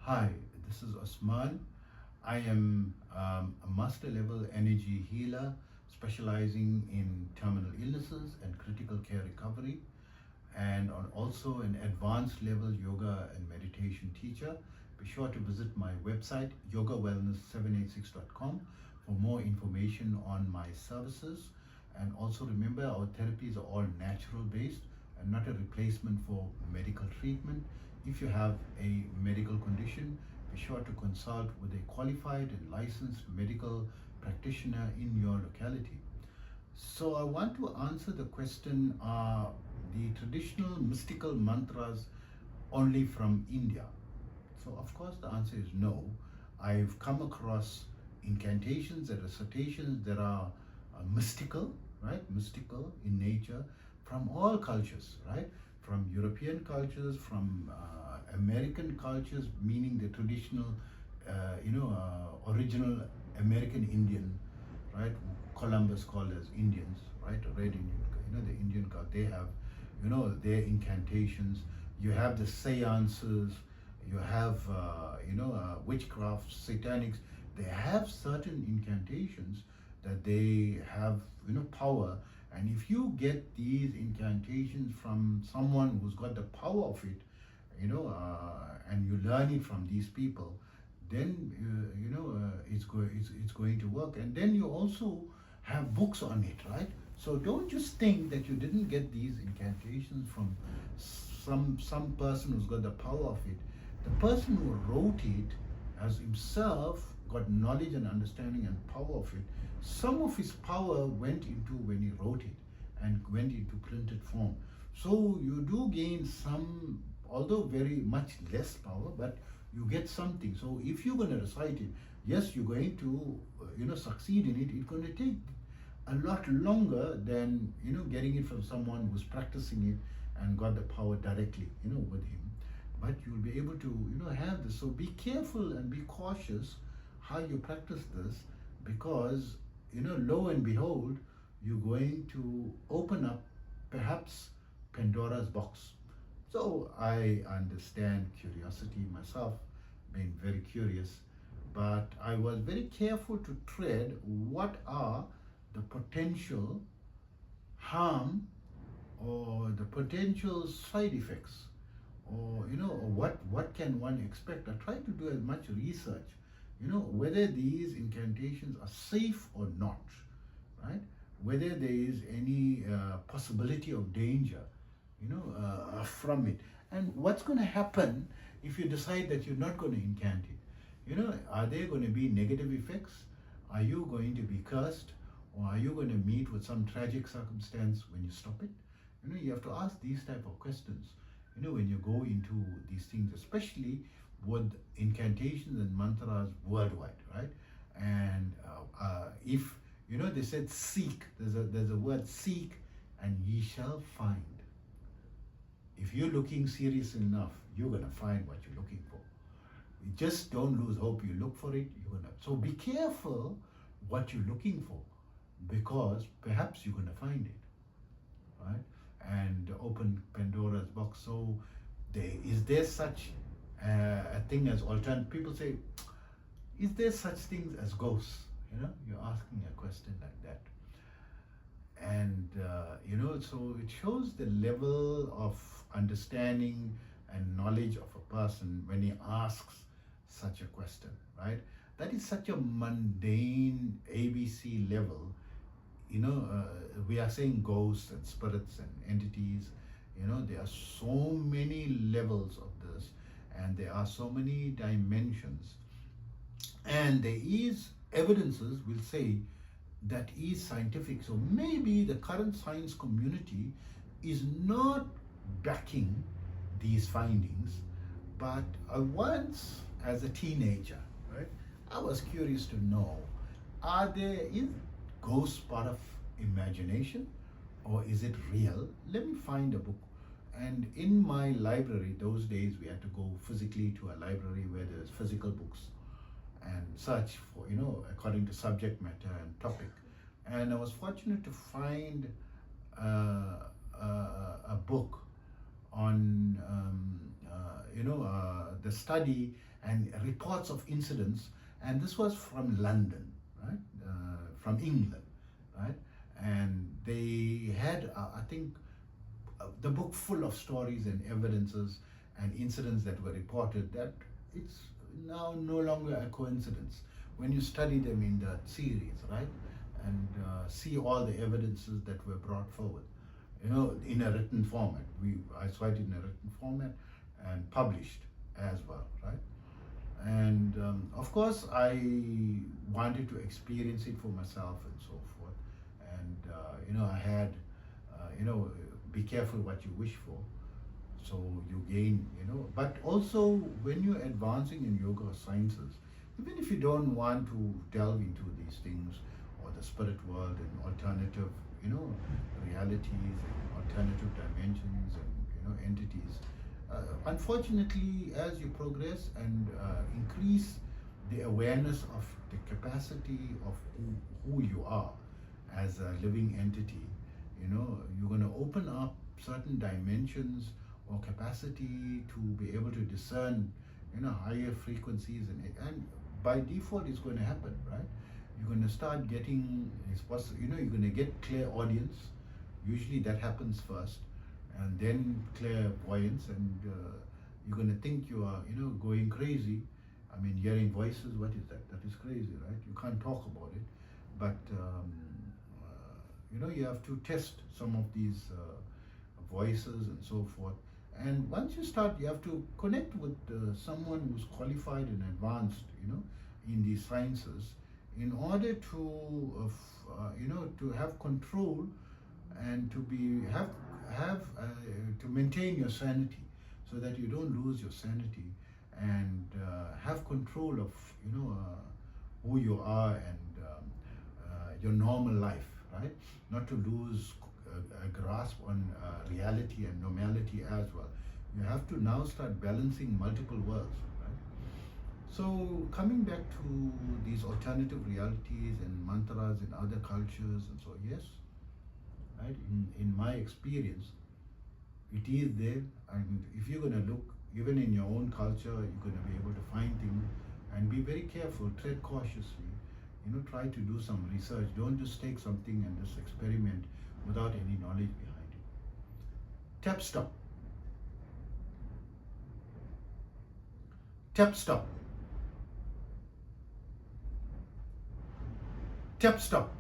Hi, this is Osman. I am a master level energy healer specializing in terminal illnesses and critical care recovery, and also an advanced level yoga and meditation teacher. Be sure to visit my website yogawellness786.com for more information on my services. And also remember, our therapies are all natural based and not a replacement for medical treatment. If you have a medical condition, be sure to consult with a qualified and licensed medical practitioner in your locality. So I want to answer the question, are the traditional mystical mantras only from India? So of course the answer is no. I've come across incantations and recitations that are mystical, right? Mystical in nature from all cultures, right? From European cultures, from American cultures, meaning the traditional, original American Indian, right? Columbus called as Indians, right? Red Indian, the Indian cult, they have, their incantations. You have the seances, you have, witchcraft, satanics. They have certain incantations that they have, power. And if you get these incantations from someone who's got the power of it, and you learn it from these people, then it's going to work. And then you also have books on it, right? So don't just think that you didn't get these incantations from some person who's got the power of it. The person who wrote it has himself got knowledge and understanding and power of it. Some of his power went into when he wrote it and went into printed form. So you do gain some, although very much less power, but you get something. So if you're going to recite it, yes, you're going to succeed in it. It's going to take a lot longer than getting it from someone who's practicing it and got the power directly with him. But you'll be able to have this. So be careful and be cautious how you practice this, because lo and behold, you're going to open up perhaps Pandora's box. So I understand curiosity myself, being very curious, but I was very careful to tread what are the potential harm or the potential side effects, or what can one expect. I tried to do as much research, whether these incantations are safe or not, right? Whether there is any possibility of danger, from it, and what's going to happen if you decide that you're not going to incant it. Are there going to be negative effects? Are you going to be cursed, or are you going to meet with some tragic circumstance when you stop it? You have to ask these type of questions when you go into these things, especially with incantations and mantras worldwide, right? And if they said seek, there's a word, seek and ye shall find. If you're looking serious enough, you're going to find what you're looking for. You just don't lose hope. You look for it, you're going to. So be careful what you're looking for, because perhaps you're going to find it, right? And open Pandora's box. So is there such a thing as alternative? People say, is there such things as ghosts? You're asking a question like that. And so it shows the level of understanding and knowledge of a person when he asks such a question, right? That is such a mundane ABC level. We are saying ghosts and spirits and entities. There are so many levels of this, and there are so many dimensions, and there is evidences will say that is scientific. So maybe the current science community is not backing these findings, but once as a teenager, right, I was curious to know, is ghosts part of imagination, or is it real? Let me find a book. And in my library, those days we had to go physically to a library where there's physical books and search for, according to subject matter and topic. And I was fortunate to find a book on the study and reports of incidents, and this was from London, right, from England, right, and they had, I think, the book full of stories and evidences and incidents that were reported that it's now no longer a coincidence when you study them in that series, right, and see all the evidences that were brought forward, in a written format. I saw it in a written format and published as well, right? And of course, I wanted to experience it for myself and so forth. And I had, be careful what you wish for, so you gain, But also, when you're advancing in yoga sciences, even if you don't want to delve into these things or the spirit world and alternative, realities and alternative dimensions and entities. Unfortunately, as you progress and increase the awareness of the capacity of who you are as a living entity, you're going to open up certain dimensions or capacity to be able to discern, higher frequencies, and by default, it's going to happen, right? You're going to start getting, you're going to get clairaudience. Usually that happens first, and then clairvoyance, and you're going to think you are, going crazy. I mean, hearing voices, what is that? That is crazy, right? You can't talk about it, but you have to test some of these voices and so forth. And once you start, you have to connect with someone who's qualified and advanced, in these sciences, in order to, to have control and to to maintain your sanity, so that you don't lose your sanity, and have control of, who you are and your normal life, right? Not to lose a grasp on reality and normality as well. You have to now start balancing multiple worlds, right? So coming back to these alternative realities and mantras in other cultures and so, yes, right, in my experience, it is there. And if you're going to look, even in your own culture, you're going to be able to find things, and be very careful, tread cautiously, try to do some research. Don't just take something and just experiment without any knowledge behind it. Tap stop. Tap stop. Tap stop.